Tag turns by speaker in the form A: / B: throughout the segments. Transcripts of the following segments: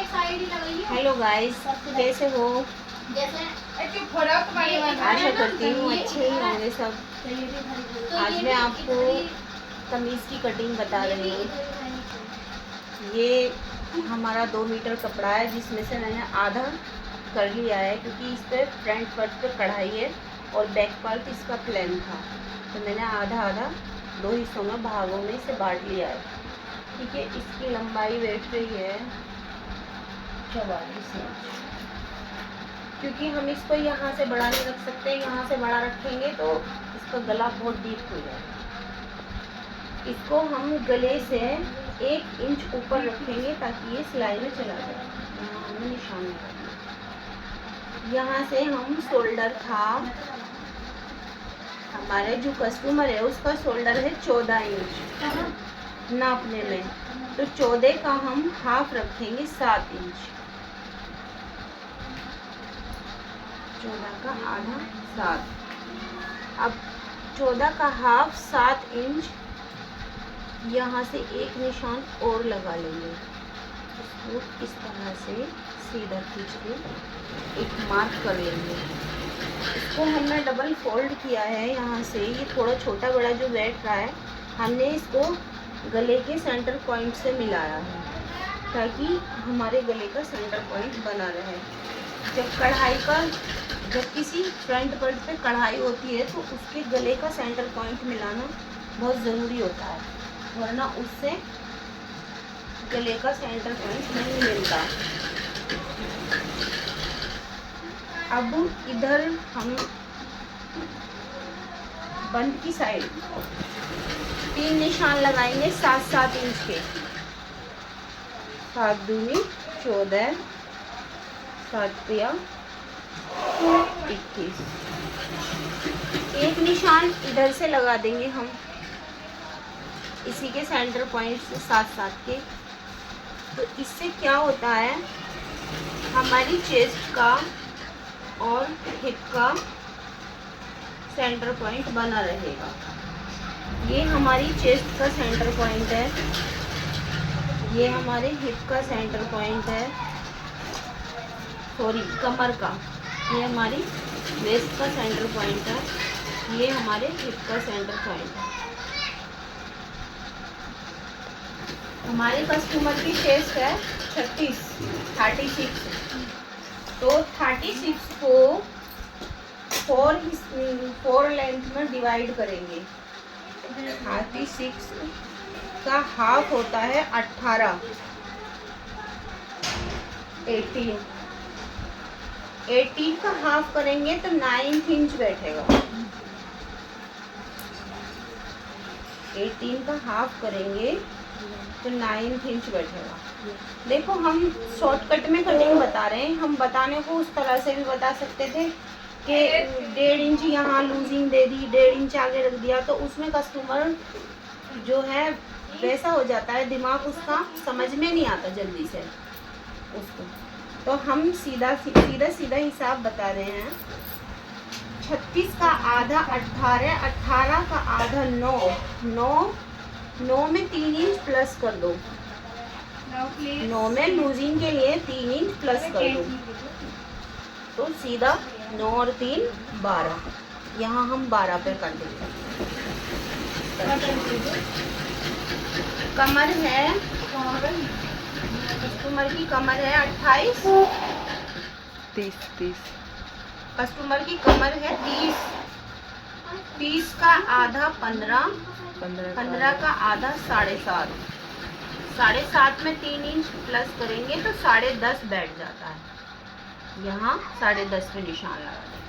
A: Hello guys, कैसे हो? आशा करती हूँ अच्छे ही होंगे सब। आज मैं आपको कमीज़ की कटिंग बता रही हूँ। ये हमारा 2 मीटर कपड़ा है, जिसमें से मैंने आधा कर लिया है, क्योंकि इस पर फ्रंट पार्ट पे कढ़ाई है और बैक पार्ट इसका प्लेन था, तो मैंने आधा आधा 2 हिस्सों में, भागों में इसे बांट लिया है। ठीक है, इसकी लंबाई बैठ रही है 44 इंच, क्योंकि हम इसको यहाँ से बड़ा नहीं रख सकते। यहाँ से बड़ा रखेंगे तो इसका गला बहुत डीप हो जाएगा। इसको हम गले से 1 इंच ऊपर रखेंगे ताकि ये सिलाई में चला जाए। यहाँ हमने निशान लगा दिया। यहाँ से हम शोल्डर था, हमारे जो कस्टमर है उसका शोल्डर है 14 इंच नापने में, तो 14 का हम हाफ रखेंगे 7 इंच। 14 का आधा 7। अब 14 का हाफ 7 इंच, यहाँ से एक निशान और लगा लेंगे। इसको इस तरह से सीधा खींच के एक मार्क कर लेंगे। इसको हमने डबल फोल्ड किया है। यहाँ से ये थोड़ा छोटा बड़ा जो बैठ रहा है, हमने इसको गले के सेंटर पॉइंट से मिलाया है, ताकि हमारे गले का सेंटर पॉइंट बना रहे। जब किसी फ्रंट पार्ट पे कढ़ाई होती है तो उसके गले का सेंटर पॉइंट मिलाना बहुत ज़रूरी होता है, वरना उससे गले का सेंटर पॉइंट नहीं मिलता। अब इधर हम बंद की साइड 3 निशान लगाएंगे 7-7 इंच के। 7 दूनी 14, 7 तिया 21। एक निशान इधर से लगा देंगे हम, इसी के सेंटर पॉइंट से 7-7 के। तो इससे क्या होता है, हमारी चेस्ट का और हिप का सेंटर पॉइंट बना रहेगा। ये हमारी चेस्ट का सेंटर पॉइंट है, ये हमारे हिप का सेंटर पॉइंट है, सॉरी कमर का। ये हमारी वेस्ट का सेंटर पॉइंट है, ये हमारे हिप का सेंटर पॉइंट है। हमारे कस्टमर की चेस्ट है 36, तो 36 को 4 लेंथ में डिवाइड करेंगे। 36 का हाफ होता है 18, 18 का हाफ करेंगे तो 9 इंच बैठेगा। 18 का हाफ करेंगे तो 9 इंच बैठेगा। देखो, हम शॉर्टकट में कटिंग बता रहे हैं, हम बताने को उस तरह से भी बता सकते थे कि 1.5 इंच यहाँ लूजिंग दे दी, 1.5 इंच आगे रख दिया, तो उसमें कस्टमर जो है वैसा हो जाता है, दिमाग उसका समझ में नहीं आता जल्दी से उसको। तो हम सीधा हिसाब बता रहे हैं। 36 का आधा 18, 18 का आधा 9 में 3 इंच प्लस कर दो। 9 में लूजिंग के लिए 3 इंच प्लस कर दो, तो सीधा 9 और 3 12। यहाँ हम 12 पे कर देंगे। कमर है, कस्टमर की कमर है 28,
B: 30।
A: कस्टमर की कमर है 30 का आधा 15 का आधा 7.5। 7.5 में 3 इंच प्लस करेंगे तो 10.5 बैठ जाता है। यहाँ 10.5 पे निशान लगा देंगे।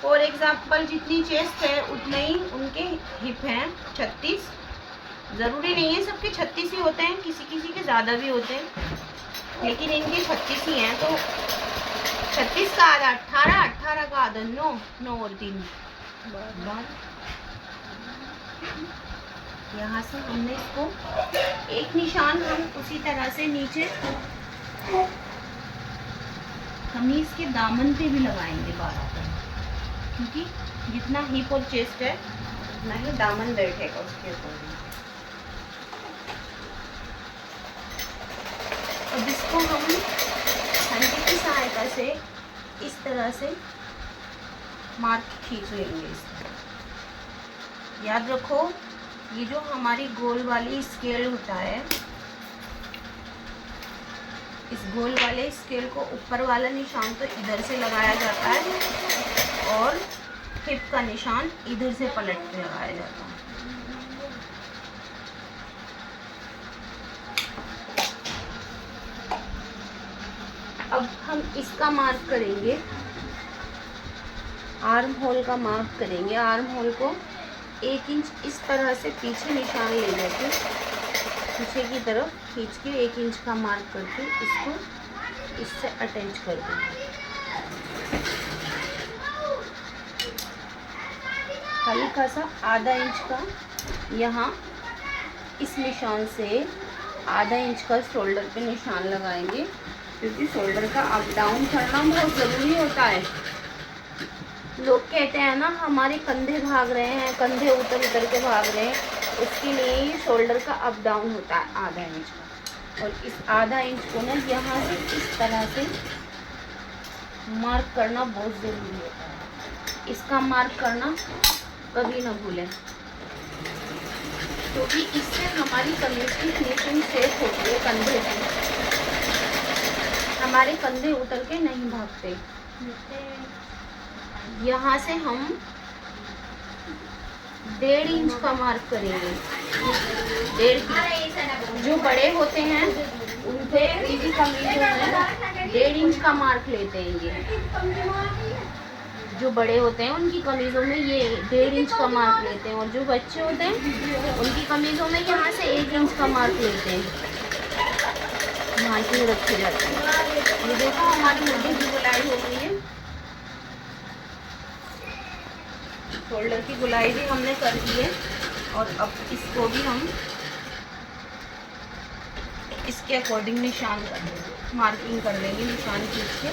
A: फॉर एग्जाम्पल, जितनी चेस्ट है उतने ही उनके हिप हैं 36। ज़रूरी नहीं है सबके 36 ही होते हैं, किसी के ज़्यादा भी होते हैं, लेकिन इनके 36 ही हैं। तो 36 का आधा 18, 18 का आधा 9 और 3 12। यहाँ से हमने इसको एक निशान हम उसी तरह से नीचे कमीज के दामन पे भी लगाएंगे 12 पर, क्योंकि जितना हिप और चेस्ट है उतना ही दामन बैठेगा उसके ऊपर। अब इसको हम हंडी की सहायता से इस तरह से मार्क खींच लेंगे। याद रखो, ये जो हमारी गोल वाली स्केल होता है, इस गोल वाले स्केल को ऊपर वाला निशान तो इधर से लगाया जाता है और हिप का निशान इधर से पलट के लगाया जाता है। अब हम इसका मार्क करेंगे, आर्म होल का मार्क करेंगे। आर्म होल को 1 इंच इस तरह से पीछे निशान ले लेके पीछे की तरफ खींच के 1 इंच का मार्क करके इसको इससे अटैच कर देंगे। हल्का सा आधा इंच का यहाँ इस निशान से आधा इंच का शोल्डर पे निशान लगाएंगे, क्योंकि शोल्डर का अप डाउन करना बहुत ज़रूरी होता है। लोग कहते हैं ना हमारे कंधे भाग रहे हैं, कंधे उतर उतर के भाग रहे हैं, उसके लिए ही शोल्डर का अप डाउन होता है आधा इंच का। और इस आधा इंच को ना यहाँ से इस तरह से मार्क करना बहुत ज़रूरी होता है। इसका मार्क करना कभी ना भूलें, क्योंकि इससे हमारी कमीज की फिनिशिंग सेट होती है। कंधे की, हमारे कंधे उतर के नहीं भागते। यहाँ से हम 1.5 इंच का मार्क करेंगे। 1.5 जो बड़े होते हैं उनके उनकी कमीजों में 1.5 इंच का मार्क लेते हैं। ये जो बड़े होते हैं उनकी कमीजों में ये 1.5 इंच का मार्क लेते हैं, और जो बच्चे होते हैं उनकी कमीजों में यहाँ से 1 इंच का मार्क लेते हैं। मार्किंग रखे जाते हैं। ये देखो हमारी मुद्दे की गुलाई हो गई है। शोल्डर की गुलाई भी हमने कर दी है, और अब इसको भी हम इसके अकॉर्डिंग निशान कर देंगे, मार्किंग कर लेंगे निशान खींच के,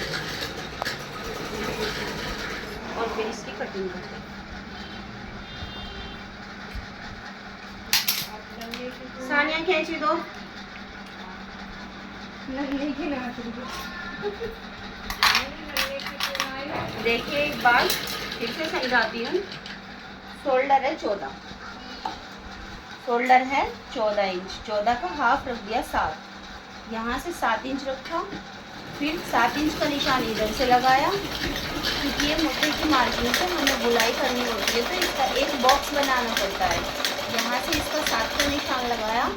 A: और फिर इसकी कटिंग कर देंगे। सानिया खींची दो। देखिए एक बार फिर से समझाती हूँ। शोल्डर है 14, शोल्डर है 14 इंच, 14 का हाफ रख दिया 7, यहाँ से 7 इंच रखा, फिर 7 इंच का निशान इधर से लगाया, क्योंकि ये मुद्दे की मार्किंग से हमें बुलाई करनी होती है, तो इसका एक बॉक्स बनाना पड़ता है। यहाँ से इसका 7 का निशान लगाया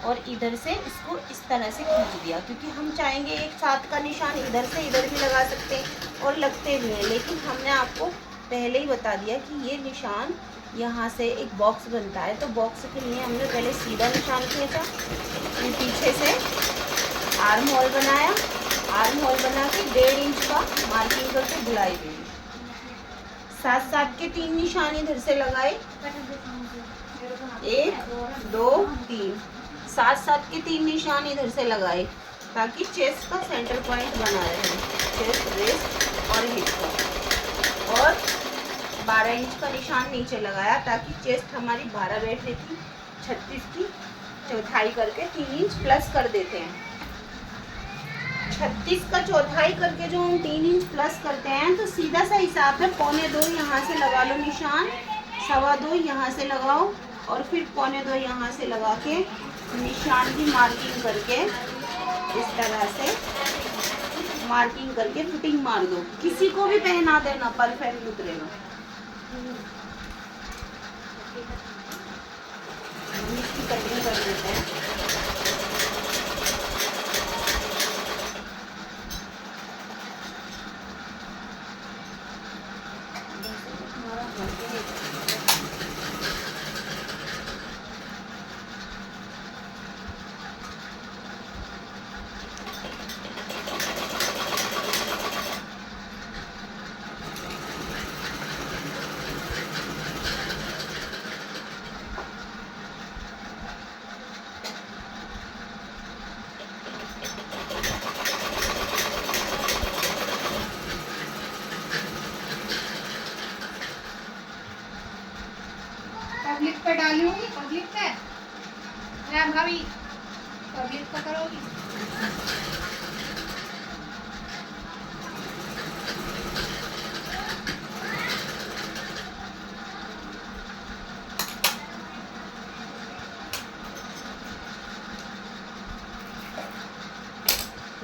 A: और इधर से इसको इस तरह से खींच दिया, क्योंकि हम चाहेंगे एक 7 का निशान इधर से इधर भी लगा सकते हैं और लगते भी हैं, लेकिन हमने आपको पहले ही बता दिया कि ये निशान यहाँ से एक बॉक्स बनता है, तो बॉक्स के लिए हमने पहले सीधा निशान खींचा, फिर पीछे से आर्म होल बनाया, आर्म होल बना के 1.5 इंच का मार्किंग करके बुलाई दी। 7-7 के 3 निशान इधर से लगाए, 1 2 3, 7-7 के 3 निशान इधर से लगाए, ताकि चेस्ट का सेंटर पॉइंट बना रहे, चेस्ट, वेस्ट और हिप का। और 12 इंच का निशान नीचे लगाया, ताकि चेस्ट हमारी 12 बैठने की 36 की चौथाई करके 3 इंच प्लस कर देते हैं। 36 का चौथाई करके जो हम 3 इंच प्लस करते हैं, तो सीधा सा हिसाब है 1.25 यहाँ से लगा लो निशान, 2.25 यहाँ से लगाओ, और फिर 1.25 यहाँ से लगा के निशान की मार्किंग करके इस तरह से मार्किंग करके फिटिंग मार दो। किसी को भी पहना देना, परफेक्ट उतरेगा। इसकी कटिंग कर देते हैं।
B: पब्लिक पे डाली होगी, पब्लिक पे भाभी पब्लिक का करोगी।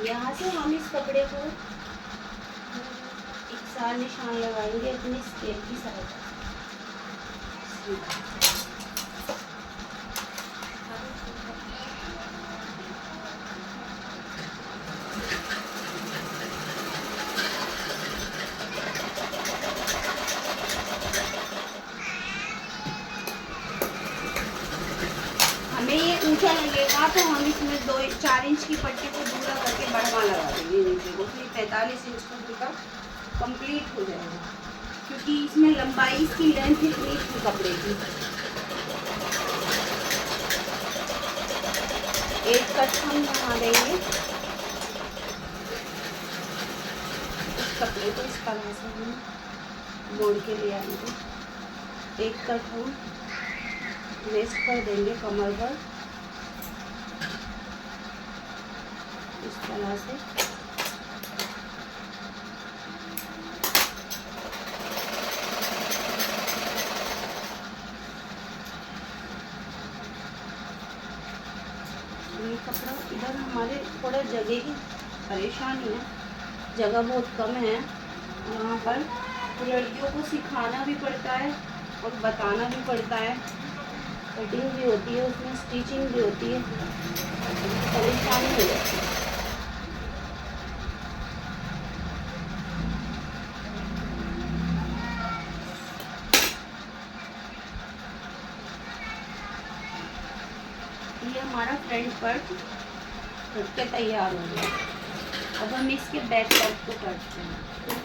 A: यहाँ से हम इस कपड़े को एक साथ निशान लगाएंगे अपने स्केल की सहायता से। हमें ये ऊंचा लगेगा तो हम इसमें 4 इंच की पट्टी को दूरा करके बढ़वा लगा देंगे नीचे को, फिर 45 इंच का पूरा कंप्लीट हो जाएगा, क्योंकि इसमें लंबाई इसकी लेंथ इतनी थी कपड़े की। एक कट हम बना देंगे इस कपड़े को, इस तरह से हम मोड़ के ले आएंगे। एक कट हम वेस्ट कर देंगे कमर पर इस तरह से। ये कपड़ा इधर हमारे थोड़ा जगह की परेशानी है, जगह बहुत कम है यहाँ पर, तो लड़कियों को सिखाना भी पड़ता है और बताना भी पड़ता है, कटिंग भी होती है उसमें, स्टिचिंग भी होती है, परेशानी हो जाती है। ये हमारा फ्रंट पार्ट कट के तैयार हो गया। अब हम इसके बैक पार्ट को काटते हैं।